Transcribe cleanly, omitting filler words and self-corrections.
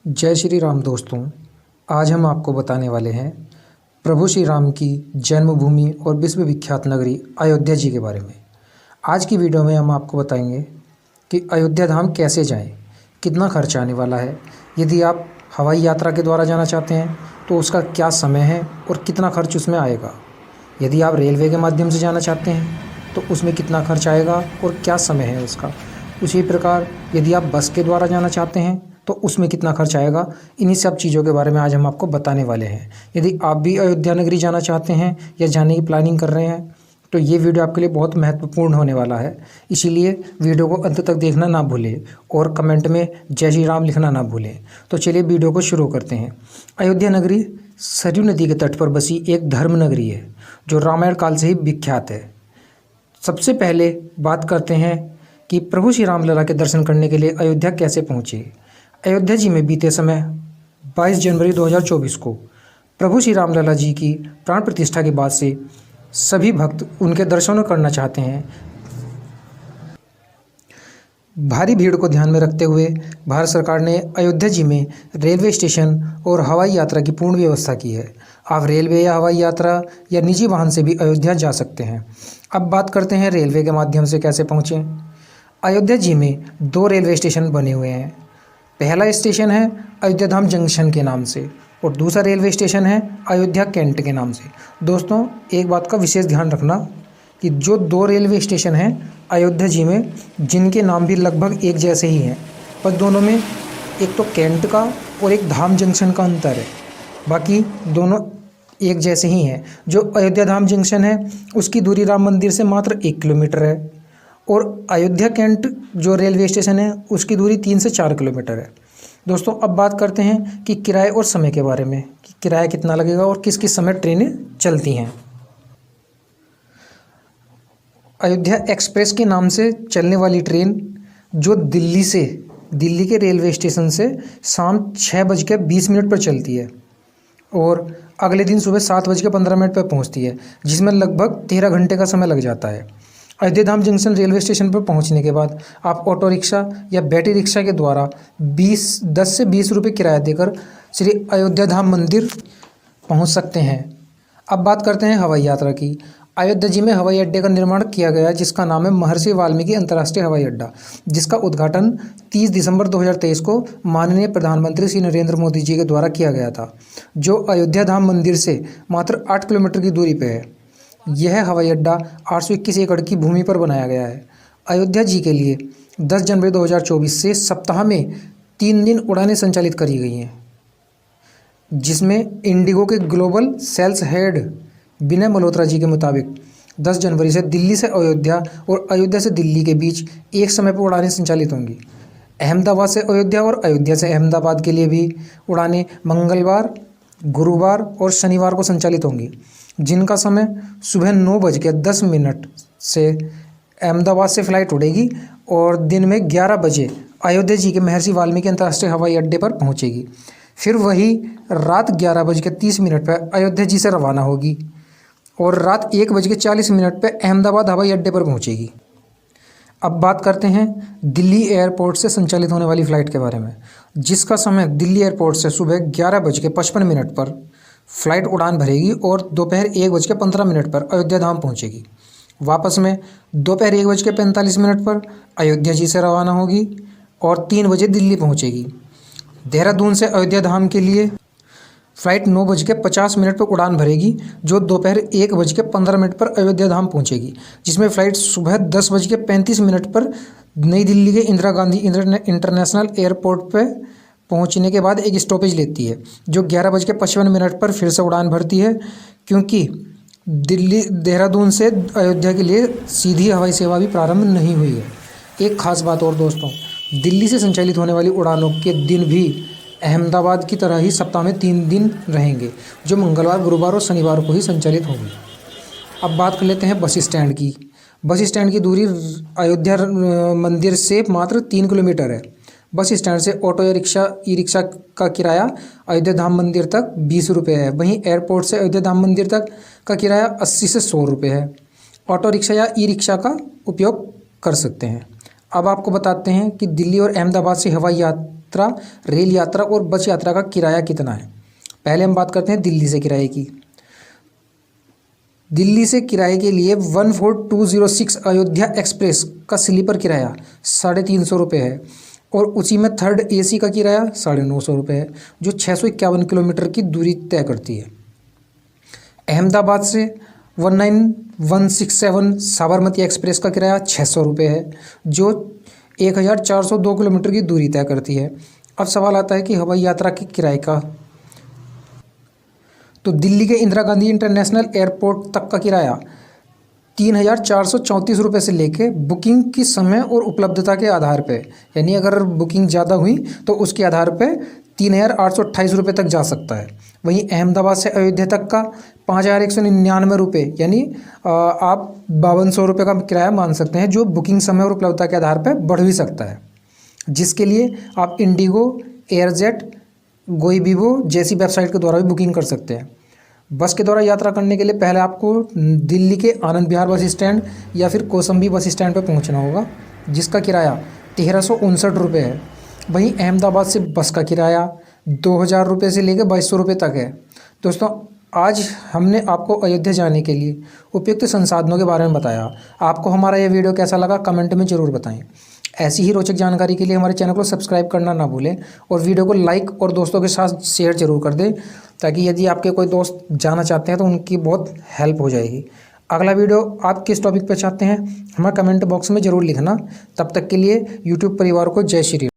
जय श्री राम दोस्तों। आज हम आपको बताने वाले हैं प्रभु श्री राम की जन्मभूमि और विश्व विख्यात नगरी अयोध्या जी के बारे में। आज की वीडियो में हम आपको बताएंगे कि अयोध्या धाम कैसे जाएं, कितना खर्च आने वाला है, यदि आप हवाई यात्रा के द्वारा जाना चाहते हैं तो उसका क्या समय है और कितना खर्च उसमें आएगा, यदि आप रेलवे के माध्यम से जाना चाहते हैं तो उसमें कितना खर्च आएगा और क्या समय है उसका। उसी प्रकार यदि आप बस के द्वारा जाना चाहते हैं तो उसमें कितना खर्च आएगा। इन्हीं सब चीज़ों के बारे में आज हम आपको बताने वाले हैं। यदि आप भी अयोध्या नगरी जाना चाहते हैं या जाने की प्लानिंग कर रहे हैं तो ये वीडियो आपके लिए बहुत महत्वपूर्ण होने वाला है, इसीलिए वीडियो को अंत तक देखना ना भूलें और कमेंट में जय श्री राम लिखना ना भूलें। तो चलिए वीडियो को शुरू करते हैं। अयोध्या नगरी सरयू नदी के तट पर बसी एक धर्म नगरी है जो रामायण काल से ही विख्यात है। सबसे पहले बात करते हैं कि प्रभु श्री रामलला के दर्शन करने के लिए अयोध्या कैसे पहुँचे। अयोध्या जी में बीते समय 22 जनवरी 2024 को प्रभु श्री रामलला जी की प्राण प्रतिष्ठा के बाद से सभी भक्त उनके दर्शन करना चाहते हैं। भारी भीड़ को ध्यान में रखते हुए भारत सरकार ने अयोध्या जी में रेलवे स्टेशन और हवाई यात्रा की पूर्ण व्यवस्था की है। आप रेलवे या हवाई यात्रा या निजी वाहन से भी अयोध्या जा सकते हैं। अब बात करते हैं रेलवे के माध्यम से कैसे पहुँचें। अयोध्या जी में 2 रेलवे स्टेशन बने हुए हैं। पहला स्टेशन है अयोध्या धाम जंक्शन के नाम से और दूसरा रेलवे स्टेशन है अयोध्या कैंट के नाम से। दोस्तों, एक बात का विशेष ध्यान रखना कि जो 2 रेलवे स्टेशन हैं अयोध्या जी में, जिनके नाम भी लगभग एक जैसे ही हैं, पर दोनों में एक तो कैंट का और एक धाम जंक्शन का अंतर है, बाकी दोनों एक जैसे ही हैं। जो अयोध्या धाम जंक्शन है उसकी दूरी राम मंदिर से मात्र 1 किलोमीटर है और अयोध्या कैंट जो रेलवे स्टेशन है उसकी दूरी 3 से 4 किलोमीटर है। दोस्तों, अब बात करते हैं कि किराए और समय के बारे में कि किराया कितना लगेगा और किस किस समय ट्रेनें चलती हैं। अयोध्या एक्सप्रेस के नाम से चलने वाली ट्रेन जो दिल्ली के रेलवे स्टेशन से शाम 6:20 पर चलती है और अगले दिन सुबह 7:15 पर पहुंचती है, जिसमें लगभग 13 घंटे का समय लग जाता है। अयोध्या धाम जंक्शन रेलवे स्टेशन पर पहुंचने के बाद आप ऑटो रिक्शा या बैटरी रिक्शा के द्वारा 10 से 20 रुपये किराया देकर श्री अयोध्या धाम मंदिर पहुंच सकते हैं। अब बात करते हैं हवाई यात्रा की। अयोध्या जी में हवाई अड्डे का निर्माण किया गया जिसका नाम है महर्षि वाल्मीकि अंतर्राष्ट्रीय हवाई अड्डा, जिसका उद्घाटन 30 दिसंबर 2023 को माननीय प्रधानमंत्री श्री नरेंद्र मोदी जी के द्वारा किया गया था, जो अयोध्या धाम मंदिर से मात्र 8 किलोमीटर की दूरी पर है। यह हवाई अड्डा 821 एकड़ की भूमि पर बनाया गया है। अयोध्या जी के लिए 10 जनवरी 2024 से सप्ताह में 3 दिन उड़ानें संचालित करी गई हैं, जिसमें इंडिगो के ग्लोबल सेल्स हेड विनय मल्होत्रा जी के मुताबिक 10 जनवरी से दिल्ली से अयोध्या और अयोध्या से दिल्ली के बीच एक समय पर उड़ानें संचालित होंगी। अहमदाबाद से अयोध्या और अयोध्या से अहमदाबाद के लिए भी उड़ानें मंगलवार, गुरुवार और शनिवार को संचालित होंगी, जिनका समय सुबह 9:10 से अहमदाबाद से फ़्लाइट उड़ेगी और दिन में 11 बजे अयोध्या जी के महर्षि वाल्मीकि अंतर्राष्ट्रीय हवाई अड्डे पर पहुंचेगी। फिर वही रात 11:30 पर अयोध्या जी से रवाना होगी और रात 1:40 पर अहमदाबाद हवाई अड्डे पर पहुंचेगी। अब बात करते हैं दिल्ली एयरपोर्ट से संचालित होने वाली फ़्लाइट के बारे में, जिसका समय दिल्ली एयरपोर्ट से सुबह 11:55 पर फ़्लाइट उड़ान भरेगी और दोपहर 1:15 पर अयोध्या धाम पहुंचेगी। वापस में दोपहर 1:45 पर अयोध्या जी से रवाना होगी और 3 बजे दिल्ली पहुंचेगी। देहरादून से अयोध्या धाम के लिए फ़्लाइट 9:50 पर उड़ान भरेगी, जो दोपहर 1:15 पर अयोध्या धाम पहुंचेगी, जिसमें फ़्लाइट सुबह 10:35 पर नई दिल्ली के इंदिरा गांधी इंटरनेशनल एयरपोर्ट पर पहुंचने के बाद एक स्टॉपेज लेती है, जो 11:55 पर फिर से उड़ान भरती है, क्योंकि देहरादून से अयोध्या के लिए सीधी हवाई सेवा भी प्रारंभ नहीं हुई है। एक खास बात और दोस्तों, दिल्ली से संचालित होने वाली उड़ानों के दिन भी अहमदाबाद की तरह ही सप्ताह में 3 दिन रहेंगे, जो मंगलवार, गुरुवार और शनिवार को ही संचालित होंगे। अब बात कर लेते हैं बस स्टैंड की। बस स्टैंड की दूरी अयोध्या मंदिर से मात्र 3 किलोमीटर है। बस स्टैंड से ऑटो या रिक्शा, ई रिक्शा का किराया अयोध्या धाम मंदिर तक 20 रुपये है। वहीं एयरपोर्ट से अयोध्या धाम मंदिर तक का किराया 80 से 100 रुपये है। ऑटो रिक्शा या ई रिक्शा का उपयोग कर सकते हैं। अब आपको बताते हैं कि दिल्ली और अहमदाबाद से हवाई यात्रा, रेल यात्रा और बस यात्रा का किराया कितना है। पहले हम बात करते हैं दिल्ली से किराए की। दिल्ली से किराए के लिए 14206 अयोध्या एक्सप्रेस का स्लीपर किराया 350 रुपये है और उसी में थर्ड AC का किराया 950 रुपये है, जो 651 किलोमीटर की दूरी तय करती है। अहमदाबाद से 19167 साबरमती एक्सप्रेस का किराया 600 रुपये है, जो 1402 किलोमीटर की दूरी तय करती है। अब सवाल आता है कि हवाई यात्रा के किराए का। तो दिल्ली के इंदिरा गांधी इंटरनेशनल एयरपोर्ट तक का किराया 3434 रुपये से लेके बुकिंग की समय और उपलब्धता के आधार पे, यानी अगर बुकिंग ज़्यादा हुई तो उसके आधार पे 3828 रुपये तक जा सकता है। वहीं अहमदाबाद से अयोध्या तक का 5199 रुपये, यानी आप 5200 रुपये का किराया मान सकते हैं, जो बुकिंग समय और उपलब्धता के आधार पर बढ़ भी सकता है, जिसके लिए आप इंडिगो, एयरजेट, गोइबिबो जैसी वेबसाइट के द्वारा भी बुकिंग कर सकते हैं। बस के द्वारा यात्रा करने के लिए पहले आपको दिल्ली के आनंद विहार बस स्टैंड या फिर कौसम्बी बस स्टैंड पर पहुंचना होगा, जिसका किराया 1359 रुपये है। वहीं अहमदाबाद से बस का किराया 2000 रुपये से लेकर 2200 रुपये तक है। दोस्तों, आज हमने आपको अयोध्या जाने के लिए उपयुक्त संसाधनों के बारे में बताया। आपको हमारा यह वीडियो कैसा लगा कमेंट में ज़रूर बताएं। ऐसी ही रोचक जानकारी के लिए हमारे चैनल को सब्सक्राइब करना ना भूलें और वीडियो को लाइक और दोस्तों के साथ शेयर जरूर कर दें, ताकि यदि आपके कोई दोस्त जाना चाहते हैं तो उनकी बहुत हेल्प हो जाएगी। अगला वीडियो आप किस टॉपिक पर चाहते हैं हमें कमेंट बॉक्स में ज़रूर लिखना। तब तक के लिए यूट्यूब परिवार को जय श्री राम।